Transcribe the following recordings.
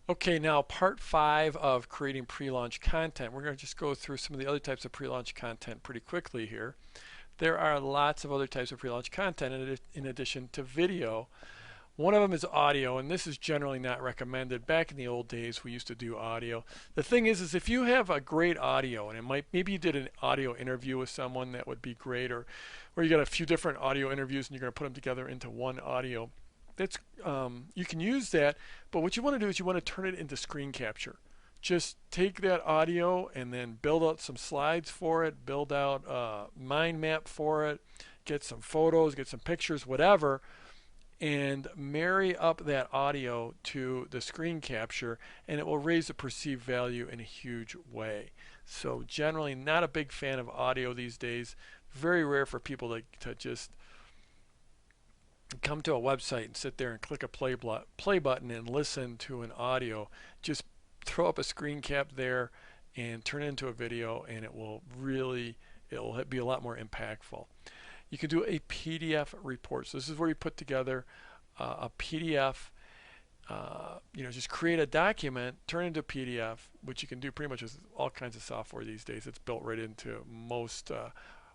Okay, now part 5 of creating pre-launch content. We're going to just go through some of the other types of pre-launch content pretty quickly here. There are lots of other types of pre-launch content in addition to video. One of them is audio, and this is generally not recommended. Back in the old days, we used to do audio. The thing is if you have a great audio, and maybe you did an audio interview with someone, that would be great, or you got a few different audio interviews and you're going to put them together into one audio. That's you can use that, but what you want to do is you want to turn it into screen capture. Just take that audio and then build out some slides for it, build out a mind map for it, get some photos, get some pictures, whatever, and marry up that audio to the screen capture, and it will raise the perceived value in a huge way. So generally not a big fan of audio these days. Very rare for people to just come to a website and sit there and click a play button and listen to an audio. Just throw up a screen cap there and turn it into a video, and it will be a lot more impactful. You can do a PDF report. So this is where you put together a PDF. Just create a document, turn it into a PDF, which you can do pretty much with all kinds of software these days. It's built right into most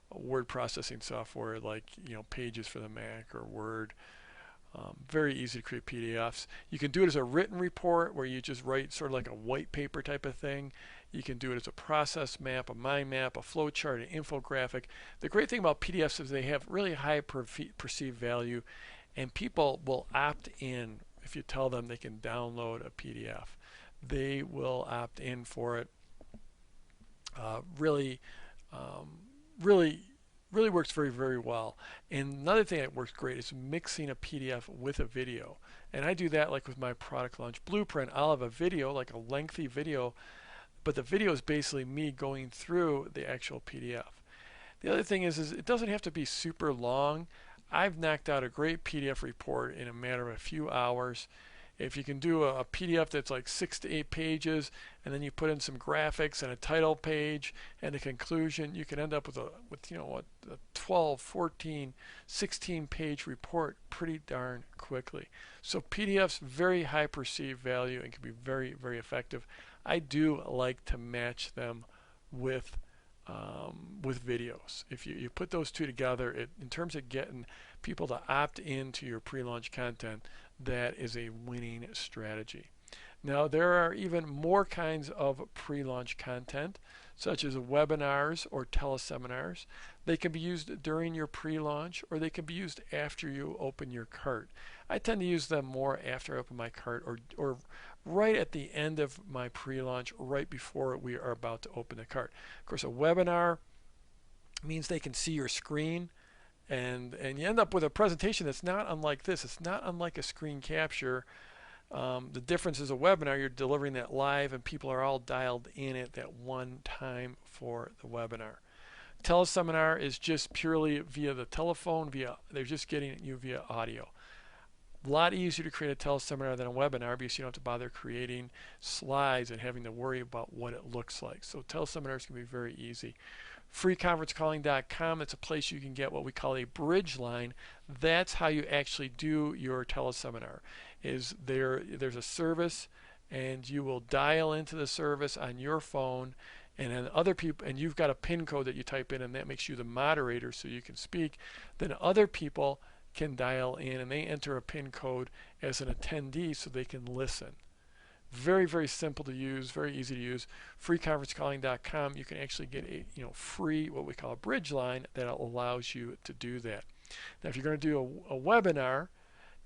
word processing software, like Pages for the Mac or Word. Very easy to create PDFs. You can do it as a written report where you just write sort of like a white paper type of thing. You can do it as a process map, a mind map, a flow chart, an infographic. The great thing about PDFs is they have really high perceived value, and people will opt in if you tell them they can download a PDF. They will opt in for it. Really, really really works very, very well. And another thing that works great is mixing a PDF with a video. And I do that like with my product launch blueprint. I'll have a video, like a lengthy video, but the video is basically me going through the actual PDF. The other thing is it doesn't have to be super long. I've knocked out a great PDF report in a matter of a few hours. If you can do a PDF that's like 6 to 8 pages, and then you put in some graphics and a title page and a conclusion, you can end up with a 12, 14, 16 page report pretty darn quickly. So PDFs, very high perceived value and can be very, very effective. I do like to match them with videos. If you put those two together, in terms of getting people to opt into your pre-launch content, that is a winning strategy. Now there are even more kinds of pre-launch content, such as webinars or teleseminars. They can be used during your pre-launch, or they can be used after you open your cart. I tend to use them more after I open my cart, or right at the end of my pre-launch, right before we are about to open the cart. Of course, a webinar means they can see your screen, and you end up with a presentation that's not unlike this. It's not unlike a screen capture. The difference is a webinar, you're delivering that live, and people are all dialed in at that one time for the webinar. Teleseminar is just purely via the telephone, they're just getting you via audio. A lot easier to create a teleseminar than a webinar, because you don't have to bother creating slides and having to worry about what it looks like. So teleseminars can be very easy. FreeConferenceCalling.com, it's a place you can get what we call a bridge line. That's how you actually do your teleseminar. There's a service, and you will dial into the service on your phone, and then other people, and you've got a PIN code that you type in, and that makes you the moderator so you can speak. Then other people can dial in, and they enter a PIN code as an attendee so they can listen. Very, very simple to use, very easy to use. FreeConferenceCalling.com, you can actually get a free, what we call a bridge line, that allows you to do that. Now, if you're going to do a webinar,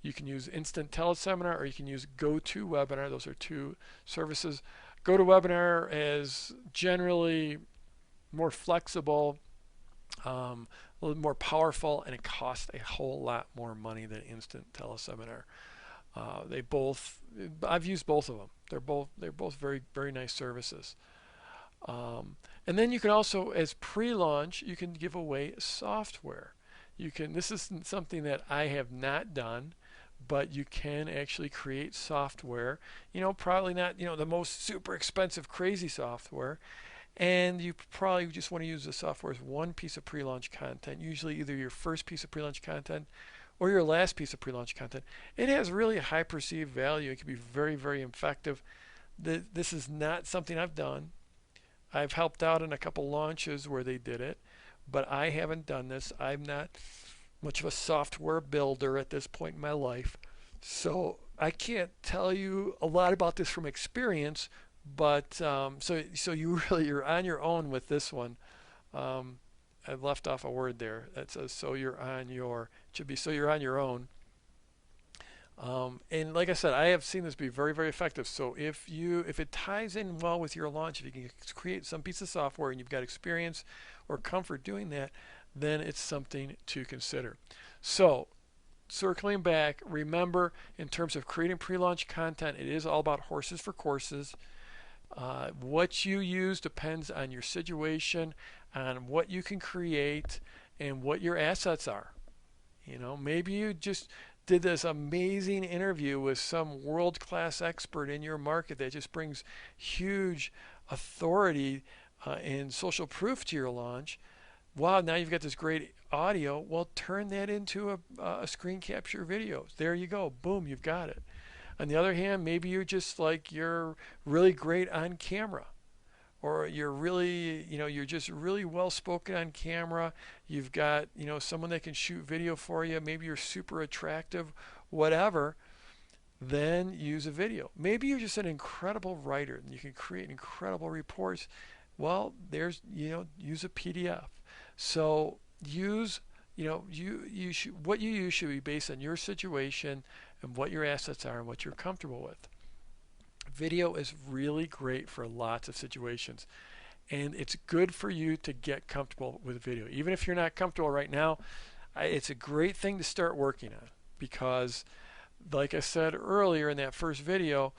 you can use Instant Teleseminar, or you can use GoToWebinar. Those are two services. GoToWebinar is generally more flexible, a little more powerful, and it costs a whole lot more money than Instant Teleseminar. I've used both of them. They're both very, very nice services. And then you can also, as pre-launch, you can give away software. This is something that I have not done, but you can actually create software. Probably not the most super expensive, crazy software. And you probably just want to use the software as one piece of pre-launch content, usually either your first piece of pre-launch content or your last piece of pre-launch content, it has really a high perceived value. It can be very, very effective. This is not something I've done. I've helped out in a couple launches where they did it, but I haven't done this. I'm not much of a software builder at this point in my life, so I can't tell you a lot about this from experience. But so you really, you're on your own with this one. I left off a word there that says so you're on your, it should be so you're on your own. And like I said, I have seen this be very, very effective. So if it ties in well with your launch, if you can create some piece of software and you've got experience or comfort doing that, then it's something to consider. So circling back, remember, in terms of creating pre-launch content, it is all about horses for courses. What you use depends on your situation, on what you can create, and what your assets are. You know, maybe you just did this amazing interview with some world-class expert in your market that just brings huge authority and social proof to your launch. Wow, now you've got this great audio. Well, turn that into a screen capture video. There you go. Boom, you've got it. On the other hand, maybe you're really great on camera, or you're just really well spoken on camera. You've got, someone that can shoot video for you. Maybe you're super attractive, whatever. Then use a video. Maybe you're just an incredible writer and you can create incredible reports. Well, use a PDF. So what you use should be based on your situation and what your assets are and what you're comfortable with. Video is really great for lots of situations, and it's good for you to get comfortable with video. Even if you're not comfortable right now, it's a great thing to start working on, because like I said earlier in that first video,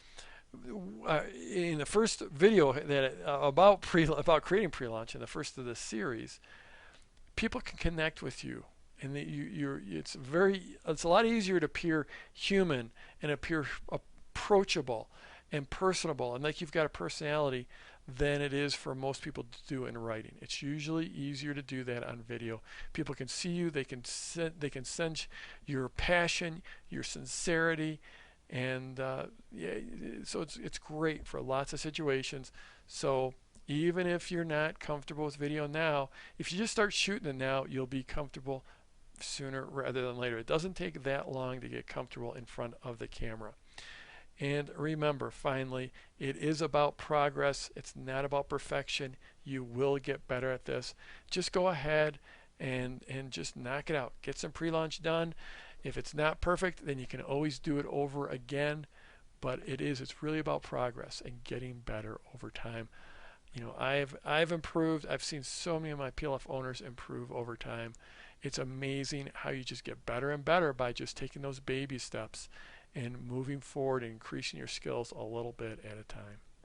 in the first video that about creating pre-launch, in the first of this series, people can connect with you, and it's a lot easier to appear human and appear approachable and personable and like you've got a personality than it is for most people to do in writing. It's usually easier to do that on video. People can see you, they can sense your passion, your sincerity, and so it's great for lots of situations. So even if you're not comfortable with video now, if you just start shooting it now, you'll be comfortable sooner rather than later. It doesn't take that long to get comfortable in front of the camera. And remember, finally, it is about progress. It's not about perfection. You will get better at this. Just go ahead and just knock it out. Get some pre-launch done. If it's not perfect, then you can always do it over again. But it's really about progress and getting better over time. I've improved. I've seen so many of my PLF owners improve over time. It's amazing how you just get better and better by just taking those baby steps and moving forward and increasing your skills a little bit at a time.